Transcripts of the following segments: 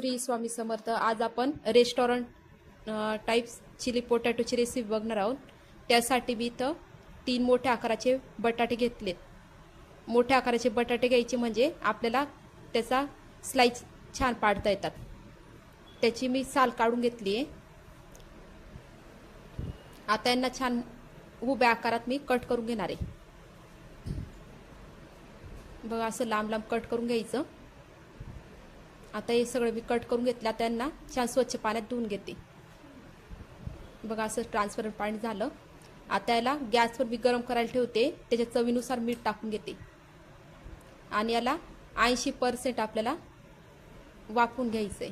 श्री स्वामी समर्थ। आज आपण restaurant types chilli पोटॅटोची recipe बघणार आहोत। त्यासाठी मी इथं 3 मोठ्या आकाराचे बटाटे घेतलेत। मोठ्या आकाराचे बटाटे घ्यायचे म्हणजे आपल्याला त्याचा स्लाइस छान पाडता येतात। त्याची मी साल काढून घेतली आहे। आता यांना छान उभ्या आकारात मी कट करून घेणार आहे। बघा असं लांब लांब कट करून घ्यायचं। आता हे सगळं मी कट करून घेतलं। त्यांना छान स्वच्छ पाण्यात धुवून घेते। बघा असं ट्रान्सपरंट पाणी झालं। आता याला गॅसवर मी गरम करायला ठेवते। त्याच्या चवीनुसार मीठ टाकून घेते आणि याला 80% आपल्याला वाफवून घ्यायचंय।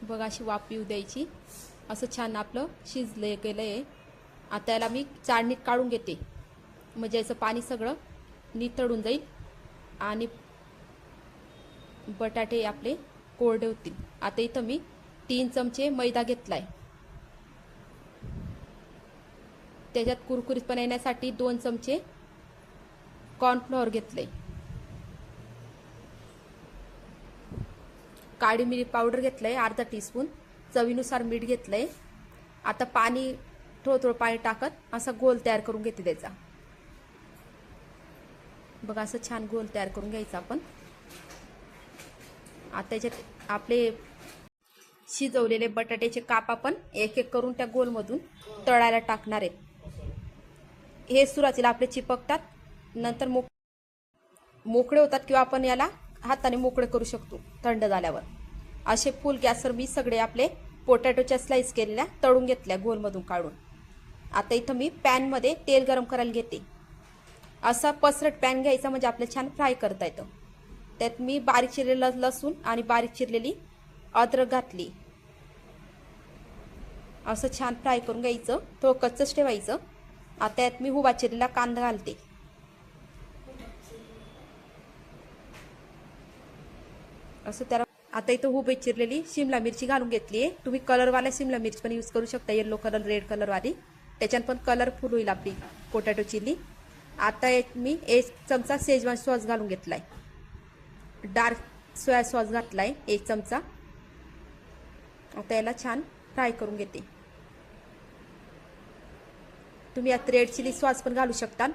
बघा अशी वाफ येऊ द्यायची। असं छान आपलं शिजलं गेलंय। आता याला मी चाळणीत काढून घेते म्हणजे याचं पाणी सगळं निथळून जाईल आणि बटाटे आपले कोरडे होतील। आता इथं मी 3 चमचे मैदा घेतलाय। त्याच्यात कुरकुरीतपणा येण्यासाठी 2 चमचे कॉर्नफ्लॉवर घेतले। काळी मिरी पावडर घेतलंय अर्धा टीस्पून। चवीनुसार मीठ घेतलंय। आता पाणी थोडं पाणी टाकत असा गोल तयार करून घेते त्याचा। बघा असं छान गोल तयार करून घ्यायचा आपण। आता त्याच्यात आपले शिजवलेले बटाट्याचे काप आपण एक एक करून त्या गोलमधून तळायला टाकणार आहेत। हे सुरुवातीला आपले चिपकतात, नंतर मोकळे होतात किंवा आपण याला हाताने मोकळे करू शकतो थंड झाल्यावर। असे फुल गॅसवर मी सगळे आपले पोटॅटोच्या स्लाइस केलेल्या तळून घेतल्या गोलमधून काढून। आता इथं मी पॅनमध्ये तेल गरम करायला घेते। असा पसरट पॅन घ्यायचा म्हणजे आपल्याला छान फ्राय करता येतं। त्यात मी बारीक चिरलेलं लसूण आणि बारीक चिरलेली अद्रक घातली। असं छान फ्राय करून घ्यायचं, थोडं कच्चंच ठेवायचं। आता यात मी उभा चिरलेला कांदा घालते। असं त्याला आता इथं उभी चिरलेली शिमला मिरची घालून घेतली आहे। तुम्ही कलरवाल्या शिमला मिरची पण यूज करू शकता, येलो कलर रेड कलरवाली। त्याच्यानं पण कलरफुल होईल आपली पोटॅटो चिली। आता मी 1 चमचा शेजवान सॉस घालून घेतलाय। डार्क सोया सॉस घातलाय 1 चमचा। आता याला छान फ्राय करून घेते। तुम्ही यात रेड चिली सॉस पण घालू शकता।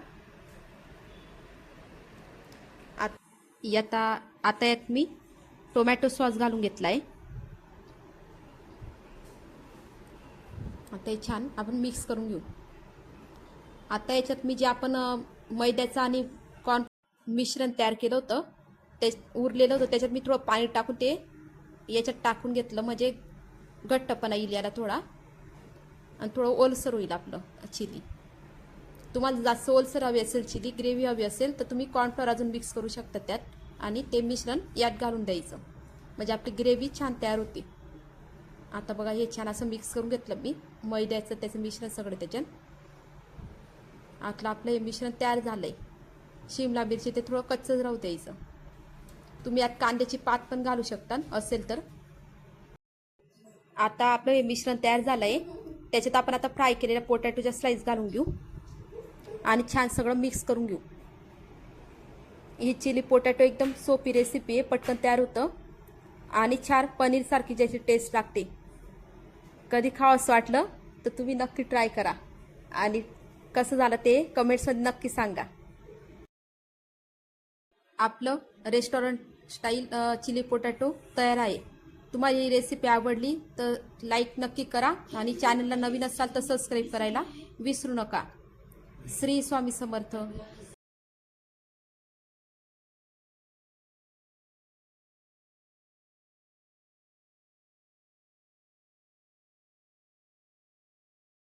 आता यात मी टोमॅटो सॉस घालून घेतलाय। आता हे छान आपण मिक्स करून घेऊ। आता याच्यात मी जे आपण मैद्याचं आणि कॉर्न मिश्रण तयार केलं होतं ते उरलेलं होतं, त्याच्यात मी थोडं पाणी टाकून ते याच्यात टाकून घेतलं म्हणजे घट्टपणा येईल याला थोडा आणि थोडं ओलसर होईल आपलं चिली। तुम्हाला जास्त ओलसर हवी असेल, चिली ग्रेव्ही हवी असेल तर तुम्ही कॉर्नफ्लोअर अजून मिक्स करू शकता त्यात आणि ते मिश्रण यात घालून द्यायचं म्हणजे आपली ग्रेव्ही छान तयार होते। आता बघा हे छान असं मिक्स करून घेतलं मी मैद्याचं त्याचं मिश्रण सगळं त्याच्यात। आपलं हे मिश्रण तयार झालंय। शिमला मिरची ते थोडं कच्चंच राहू द्यायचं। तुम्ही यात कांद्याची पात पण घालू शकता असेल तर। आता आपलं हे मिश्रण तयार झालंय। त्याच्यात आपण आता फ्राय केलेल्या पोटॅटोच्या स्लाइस घालून घेऊ आणि छान सगळं मिक्स करून घेऊ। ही चिली पोटॅटो एकदम सोपी रेसिपी आहे, पटकन तयार होतं आणि छान पनीर सारखी ज्याची टेस्ट लागते। कधी खावंसं वाटलं तर तुम्ही नक्की ट्राय करा आणि कसं झालं ते कमेंट्समध्ये नक्की सांगा। आपलं रेस्टॉरंट स्टाईल चिली पोटॅटो तयार आहे। तुम्हाला ही रेसिपी आवडली तर लाईक नक्की करा आणि चॅनलला नवीन असाल तर सबस्क्राईब करायला विसरू नका। श्री स्वामी समर्थ।